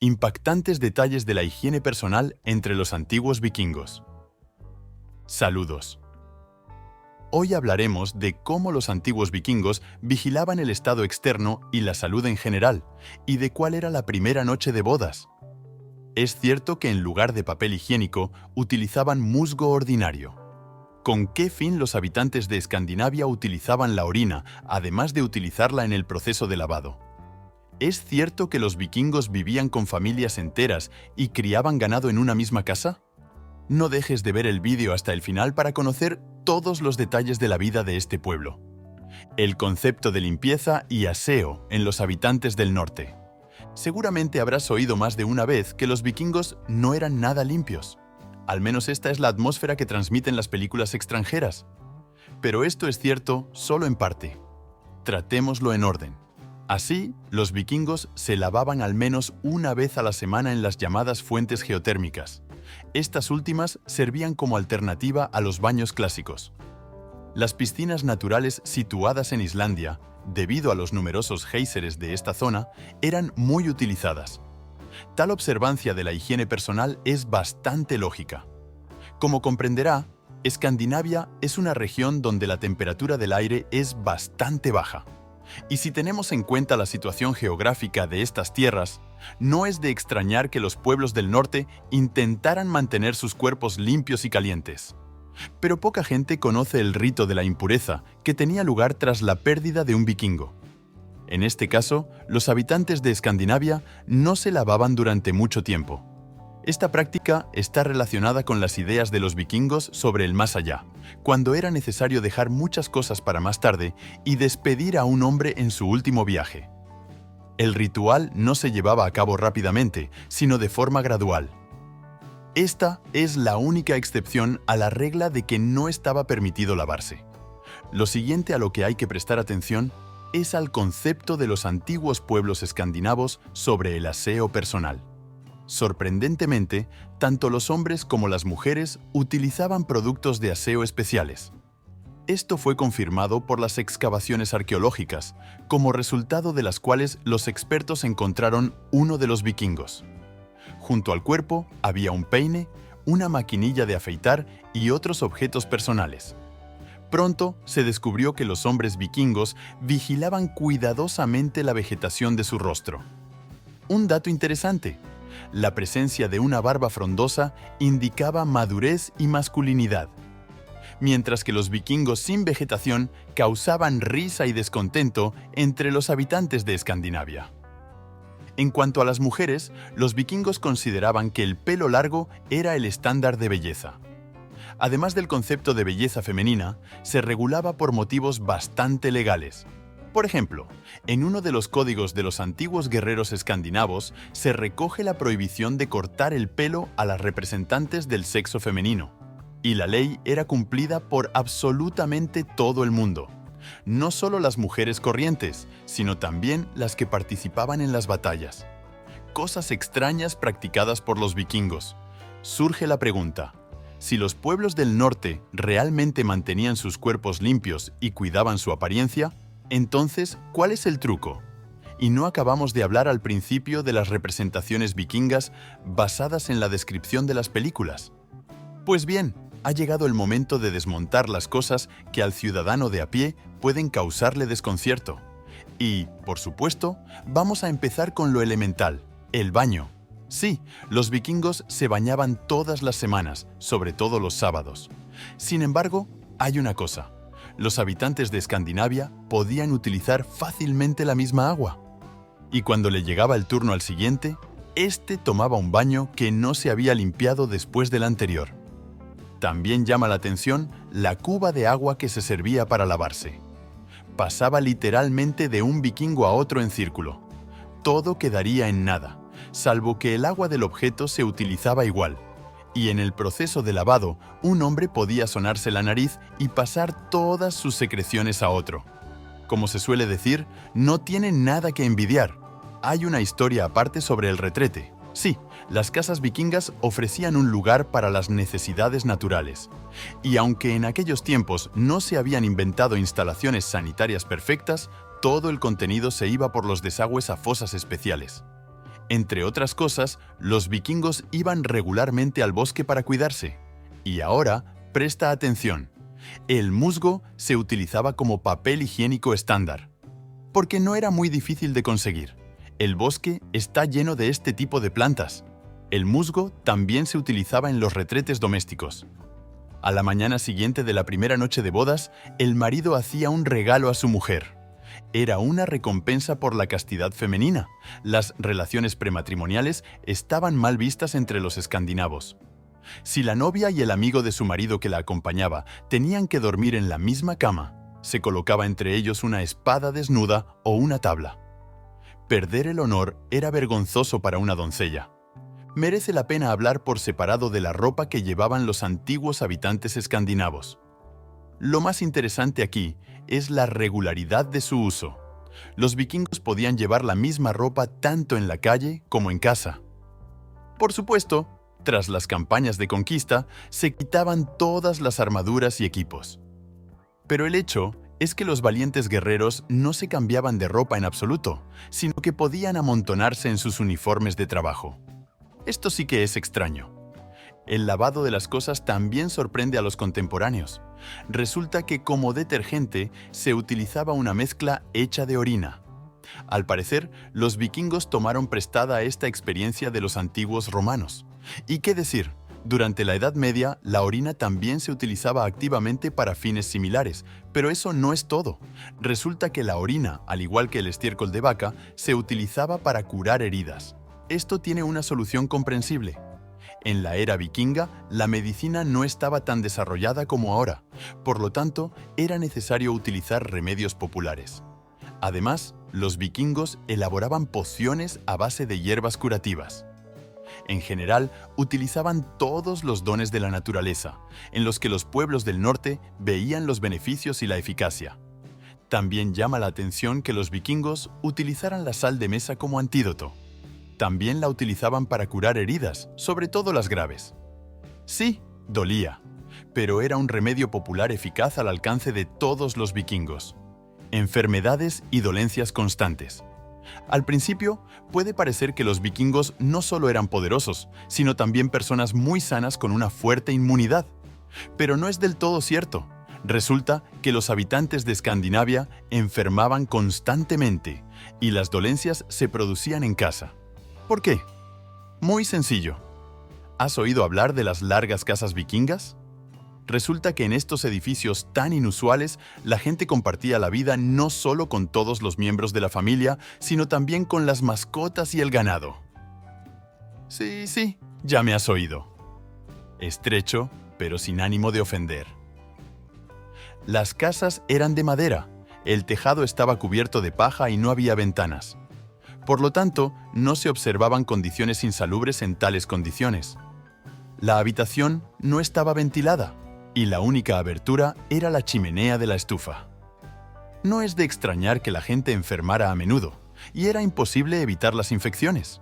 Impactantes detalles de la higiene personal entre los antiguos vikingos. Saludos. Hoy hablaremos de cómo los antiguos vikingos vigilaban el estado externo y la salud en general, y de cuál era la primera noche de bodas. Es cierto que en lugar de papel higiénico utilizaban musgo ordinario. ¿Con qué fin los habitantes de Escandinavia utilizaban la orina, además de utilizarla en el proceso de lavado? ¿Es cierto que los vikingos vivían con familias enteras y criaban ganado en una misma casa? No dejes de ver el vídeo hasta el final para conocer todos los detalles de la vida de este pueblo. El concepto de limpieza y aseo en los habitantes del norte. Seguramente habrás oído más de una vez que los vikingos no eran nada limpios. Al menos esta es la atmósfera que transmiten las películas extranjeras. Pero esto es cierto solo en parte. Tratémoslo en orden. Así, los vikingos se lavaban al menos una vez a la semana en las llamadas fuentes geotérmicas. Estas últimas servían como alternativa a los baños clásicos. Las piscinas naturales situadas en Islandia, debido a los numerosos géiseres de esta zona, eran muy utilizadas. Tal observancia de la higiene personal es bastante lógica. Como comprenderá, Escandinavia es una región donde la temperatura del aire es bastante baja. Y si tenemos en cuenta la situación geográfica de estas tierras, no es de extrañar que los pueblos del norte intentaran mantener sus cuerpos limpios y calientes. Pero poca gente conoce el rito de la impureza que tenía lugar tras la pérdida de un vikingo. En este caso, los habitantes de Escandinavia no se lavaban durante mucho tiempo. Esta práctica está relacionada con las ideas de los vikingos sobre el más allá, cuando era necesario dejar muchas cosas para más tarde y despedir a un hombre en su último viaje. El ritual no se llevaba a cabo rápidamente, sino de forma gradual. Esta es la única excepción a la regla de que no estaba permitido lavarse. Lo siguiente a lo que hay que prestar atención es al concepto de los antiguos pueblos escandinavos sobre el aseo personal. Sorprendentemente, tanto los hombres como las mujeres utilizaban productos de aseo especiales. Esto fue confirmado por las excavaciones arqueológicas, como resultado de las cuales los expertos encontraron uno de los vikingos. Junto al cuerpo había un peine, una maquinilla de afeitar y otros objetos personales. Pronto se descubrió que los hombres vikingos vigilaban cuidadosamente la vegetación de su rostro. Un dato interesante: la presencia de una barba frondosa indicaba madurez y masculinidad, mientras que los vikingos sin vegetación causaban risa y descontento entre los habitantes de Escandinavia. En cuanto a las mujeres, los vikingos consideraban que el pelo largo era el estándar de belleza. Además del concepto de belleza femenina, se regulaba por motivos bastante legales. Por ejemplo, en uno de los códigos de los antiguos guerreros escandinavos se recoge la prohibición de cortar el pelo a las representantes del sexo femenino, y la ley era cumplida por absolutamente todo el mundo. No solo las mujeres corrientes, sino también las que participaban en las batallas. Cosas extrañas practicadas por los vikingos. Surge la pregunta: si los pueblos del norte realmente mantenían sus cuerpos limpios y cuidaban su apariencia, entonces, ¿cuál es el truco? Y no acabamos de hablar al principio de las representaciones vikingas basadas en la descripción de las películas. Pues bien, ha llegado el momento de desmontar las cosas que al ciudadano de a pie pueden causarle desconcierto. Y, por supuesto, vamos a empezar con lo elemental: el baño. Sí, los vikingos se bañaban todas las semanas, sobre todo los sábados. Sin embargo, hay una cosa: los habitantes de Escandinavia podían utilizar fácilmente la misma agua. Y cuando le llegaba el turno al siguiente, éste tomaba un baño que no se había limpiado después del anterior. También llama la atención la cuba de agua que se servía para lavarse. Pasaba literalmente de un vikingo a otro en círculo. Todo quedaría en nada, salvo que el agua del objeto se utilizaba igual. Y en el proceso de lavado, un hombre podía sonarse la nariz y pasar todas sus secreciones a otro. Como se suele decir, no tiene nada que envidiar. Hay una historia aparte sobre el retrete. Sí, las casas vikingas ofrecían un lugar para las necesidades naturales. Y aunque en aquellos tiempos no se habían inventado instalaciones sanitarias perfectas, todo el contenido se iba por los desagües a fosas especiales. Entre otras cosas, los vikingos iban regularmente al bosque para cuidarse. Y ahora, presta atención. El musgo se utilizaba como papel higiénico estándar, porque no era muy difícil de conseguir. El bosque está lleno de este tipo de plantas. El musgo también se utilizaba en los retretes domésticos. A la mañana siguiente de la primera noche de bodas, el marido hacía un regalo a su mujer. Era una recompensa por la castidad femenina. Las relaciones prematrimoniales estaban mal vistas entre los escandinavos. Si la novia y el amigo de su marido que la acompañaba tenían que dormir en la misma cama, se colocaba entre ellos una espada desnuda o una tabla. Perder el honor era vergonzoso para una doncella. Merece la pena hablar por separado de la ropa que llevaban los antiguos habitantes escandinavos. Lo más interesante aquí es la regularidad de su uso. Los vikingos podían llevar la misma ropa tanto en la calle como en casa. Por supuesto, tras las campañas de conquista, se quitaban todas las armaduras y equipos. Pero el hecho es que los valientes guerreros no se cambiaban de ropa en absoluto, sino que podían amontonarse en sus uniformes de trabajo. Esto sí que es extraño. El lavado de las cosas también sorprende a los contemporáneos. Resulta que como detergente se utilizaba una mezcla hecha de orina. Al parecer, los vikingos tomaron prestada esta experiencia de los antiguos romanos. ¿Y qué decir? Durante la Edad Media, la orina también se utilizaba activamente para fines similares, pero eso no es todo. Resulta que la orina, al igual que el estiércol de vaca, se utilizaba para curar heridas. Esto tiene una solución comprensible. En la era vikinga, la medicina no estaba tan desarrollada como ahora, por lo tanto, era necesario utilizar remedios populares. Además, los vikingos elaboraban pociones a base de hierbas curativas. En general, utilizaban todos los dones de la naturaleza, en los que los pueblos del norte veían los beneficios y la eficacia. También llama la atención que los vikingos utilizaran la sal de mesa como antídoto. También la utilizaban para curar heridas, sobre todo las graves. Sí, dolía, pero era un remedio popular eficaz al alcance de todos los vikingos. Enfermedades y dolencias constantes. Al principio, puede parecer que los vikingos no solo eran poderosos, sino también personas muy sanas con una fuerte inmunidad. Pero no es del todo cierto. Resulta que los habitantes de Escandinavia enfermaban constantemente y las dolencias se producían en casa. ¿Por qué? Muy sencillo. ¿Has oído hablar de las largas casas vikingas? Resulta que en estos edificios tan inusuales, la gente compartía la vida no solo con todos los miembros de la familia, sino también con las mascotas y el ganado. Sí, ya me has oído. Estrecho, pero sin ánimo de ofender. Las casas eran de madera, el tejado estaba cubierto de paja y no había ventanas. Por lo tanto, no se observaban condiciones insalubres en tales condiciones. La habitación no estaba ventilada y la única abertura era la chimenea de la estufa. No es de extrañar que la gente enfermara a menudo y era imposible evitar las infecciones.